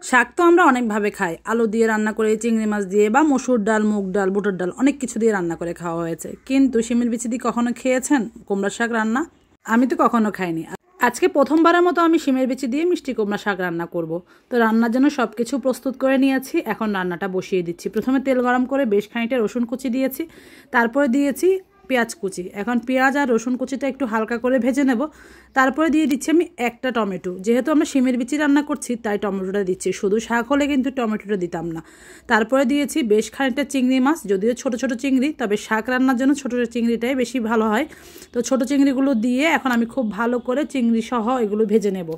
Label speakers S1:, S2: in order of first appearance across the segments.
S1: শাক তো আমরা অনেকভাবে খাই, আলু দিয়ে রান্না করে, চিংড়ি মাছ দিয়ে, বা মসুর ডাল, মুগ ডাল, বুটের ডাল, অনেক কিছু দিয়ে রান্না করে খাওয়া হয়েছে। কিন্তু শিমের বিচি দিয়ে কখনো খেয়েছেন কুমড়া শাক রান্না? আমি তো কখনো খাইনি। আজকে প্রথমবারের মতো আমি শিমের বিচি দিয়ে মিষ্টি কুমড়া শাক রান্না করব। তো রান্নার জন্য সব কিছু প্রস্তুত করে নিয়েছি, এখন রান্নাটা বসিয়ে দিচ্ছি। প্রথমে তেল গরম করে বেশ খানিকটা রসুন কুচি দিয়েছি, তারপরে দিয়েছি পেঁয়াজ কুচি। এখন পেঁয়াজ আর রসুন কুচিটা একটু হালকা করে ভেজে নেব। তারপরে দিয়ে দিচ্ছি আমি একটা টমেটো। যেহেতু আমরা শিমের বিচি রান্না করছি তাই টমেটোটা দিচ্ছি, শুধু শাক হলে কিন্তু টমেটোটা দিতাম না। তারপরে দিয়েছি বেশ খানিকটা চিংড়ি মাছ, যদিও ছোট ছোট চিংড়ি, তবে শাক রান্নার জন্য ছোট ছোট চিংড়িটাই বেশি ভালো হয়। তো ছোট চিংড়িগুলো দিয়ে এখন আমি খুব ভালো করে চিংড়ি সহ এগুলো ভেজে নেব।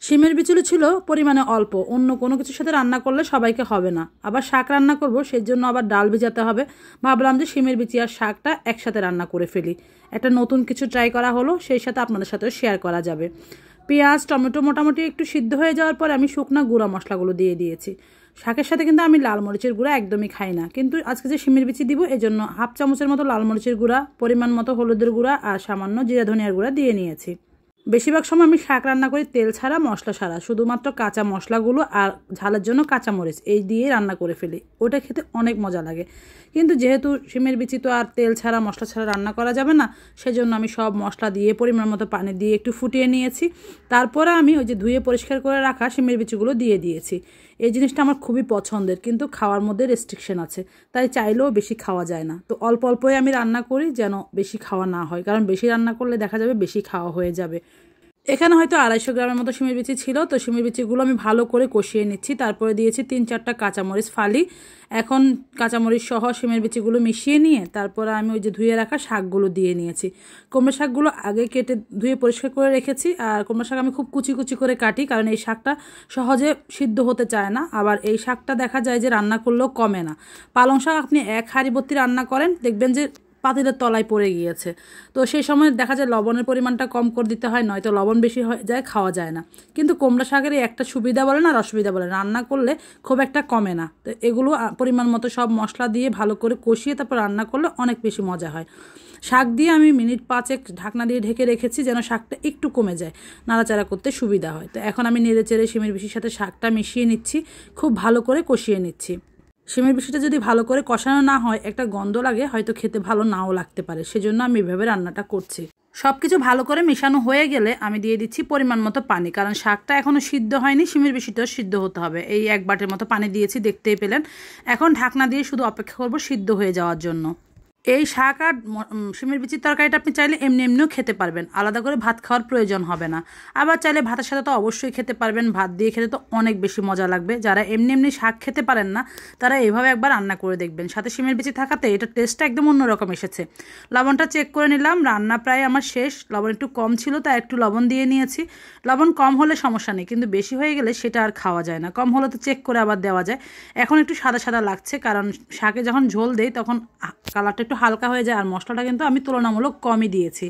S1: শিমের বিচুলি ছিল পরিমাণে অল্প, অন্য কোনো কিছুর সাথে রান্না করলে সবাইকে হবে না। আবার শাক রান্না করব, সেই জন্য আবার ডাল ভেজাতে হবে। ভাবলাম যে শিমের বিচি আর শাকটা একসাথে রান্না করে ফেলি, একটা নতুন কিছু ট্রাই করা হলো, সেই সাথে আপনাদের সাথেও শেয়ার করা যাবে। পেঁয়াজ টমেটো মোটামুটি একটু সিদ্ধ হয়ে যাওয়ার পর আমি শুকনা গুঁড়া মশলাগুলো দিয়ে দিয়েছি। শাকের সাথে কিন্তু আমি লাল মরিচের গুঁড়া একদমই খাই না, কিন্তু আজকে যে শিমের বিচি দিব এজন্য হাফ চামচের মতো লাল মরিচের গুঁড়া, পরিমাণ মতো হলুদের গুঁড়া আর সামান্য জিরা ধনিয়ার গুঁড়া দিয়ে নিয়েছি। বেশিরভাগ সময় আমি শাক রান্না করি তেল ছাড়া, মশলা ছাড়া, শুধুমাত্র কাঁচা মশলাগুলো আর ঝালের জন্য কাঁচামরিচ এই দিয়ে রান্না করে ফেলি। ওটা খেতে অনেক মজা লাগে। কিন্তু যেহেতু শিমের বিচি তো আর তেল ছাড়া মশলা ছাড়া রান্না করা যাবে না, সেজন্য আমি সব মশলা দিয়ে পরিমাণ মতো পানি দিয়ে একটু ফুটিয়ে নিয়েছি। তারপরে আমি ওই যে ধুয়ে পরিষ্কার করে রাখা শিমের বিচিগুলো দিয়ে দিয়েছি। এই জিনিসটা আমার খুবই পছন্দের, কিন্তু খাওয়ার মধ্যে রেস্ট্রিকশন আছে, তাই চাইলেও বেশি খাওয়া যায় না। তো অল্প অল্পই আমি রান্না করি যেন বেশি খাওয়া না হয়, কারণ বেশি রান্না করলে দেখা যাবে বেশি খাওয়া হয়ে যাবে। এখানে হয়তো 250 গ্রামের মতো শিমের বিচি ছিল। তো শিমের বিচিগুলো আমি ভালো করে কষিয়ে নিচ্ছি। তারপরে দিয়েছি 3-4টা কাঁচামরিচ ফালি। এখন কাঁচামরিচ সহ শিমের বিচিগুলো মিশিয়ে নিয়ে তারপরে আমি ওই যে ধুয়ে রাখা শাকগুলো দিয়ে নিয়েছি। কুমড়া শাকগুলো আগে কেটে ধুয়ে পরিষ্কার করে রেখেছি। আর কুমড়া শাক আমি খুব কুচি কুচি করে কাটি, কারণ এই শাকটা সহজে সিদ্ধ হতে চায় না। আবার এই শাকটা দেখা যায় যে রান্না করলেও কমে না। পালং শাক আপনি এক হাঁড়ি ভর্তি রান্না করেন, দেখবেন যে পাতিলের তলায় পড়ে গিয়েছে। তো সেই সময় দেখা যায় লবণের পরিমাণটা কম করে দিতে হয়, নয়তো লবণ বেশি হয়ে যায়, খাওয়া যায় না। কিন্তু কুমড়া শাকের একটা সুবিধা বলে না, অসুবিধা বলে, রান্না করলে খুব একটা কমে না। তো এগুলো পরিমাণ মতো সব মশলা দিয়ে ভালো করে কষিয়ে তারপর রান্না করলে অনেক বেশি মজা হয়। শাক দিয়ে আমি মিনিট 5 ঢাকনা দিয়ে ঢেকে রেখেছি যেন শাকটা একটু কমে যায়, নাড়াচাড়া করতে সুবিধা হয়। তো এখন আমি নেড়ে চেড়ে শিমের বিচির সাথে শাকটা মিশিয়ে নিচ্ছি, খুব ভালো করে কষিয়ে নিচ্ছি। শিমের বিচিটা যদি ভালো করে কষানো না হয় একটা গন্ধ লাগে, হয়তো খেতে ভালো নাও লাগতে পারে, সেজন্য আমি এভাবে রান্নাটা করছি। সব কিছু ভালো করে মেশানো হয়ে গেলে আমি দিয়ে দিচ্ছি পরিমাণ মতো পানি, কারণ শাকটা এখনও সিদ্ধ হয়নি, শিমের বিচিটাও সিদ্ধ হতে হবে। এই 1 বাটির মতো পানি দিয়েছি, দেখতেই পেলেন। এখন ঢাকনা দিয়ে শুধু অপেক্ষা করব সিদ্ধ হয়ে যাওয়ার জন্য। এই শাক আর শিমের বিচির তরকারিটা আপনি চাইলে এমনি এমনিও খেতে পারবেন, আলাদা করে ভাত খাওয়ার প্রয়োজন হবে না। আবার চাইলে ভাতের সাথে তো অবশ্যই খেতে পারবেন, ভাত দিয়ে খেতে তো অনেক বেশি মজা লাগবে। যারা এমনি এমনি শাক খেতে পারেন না তারা এভাবে একবার রান্না করে দেখবেন, সাথে শিমের বিচি থাকাতে এটা টেস্টটা একদম অন্যরকম এসেছে। লবণটা চেক করে নিলাম, রান্না প্রায় আমার শেষ। লবণ একটু কম ছিল তাই একটু লবণ দিয়ে নিয়েছি। লবণ কম হলে সমস্যা নেই, কিন্তু বেশি হয়ে গেলে সেটা আর খাওয়া যায় না। কম হলে তো চেক করে আবার দেওয়া যায়। এখন একটু সাদা সাদা লাগছে, কারণ শাকে যখন ঝোল দেই তখন কালারটা একটু হালকা হয়ে যায়। আর মশলাটা কিন্তু আমি তুলনামূলক কমই দিয়েছি।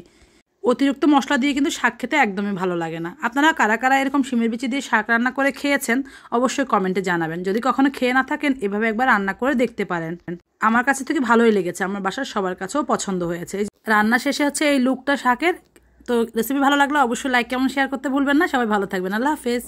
S1: অতিরিক্ত মশলা দিয়ে কিন্তু শাক খেতে একদমই ভালো লাগে না। আপনারা কারা কারা এরকম শিমের বিচি দিয়ে শাক রান্না করে খেয়েছেন অবশ্যই কমেন্টে জানাবেন। যদি কখনো খেয়ে না থাকেন এভাবে একবার রান্না করে দেখতে পারেন। আমার কাছে থেকে ভালোই লেগেছে, আমার বাসার সবার কাছেও পছন্দ হয়েছে। রান্না শেষে হচ্ছে এই লুকটা শাকের। তো রেসিপি ভালো লাগলে অবশ্যই লাইক, কমেন্ট, শেয়ার করতে ভুলবেন না। সবাই ভালো থাকবেন। আল্লাহ হাফেজ।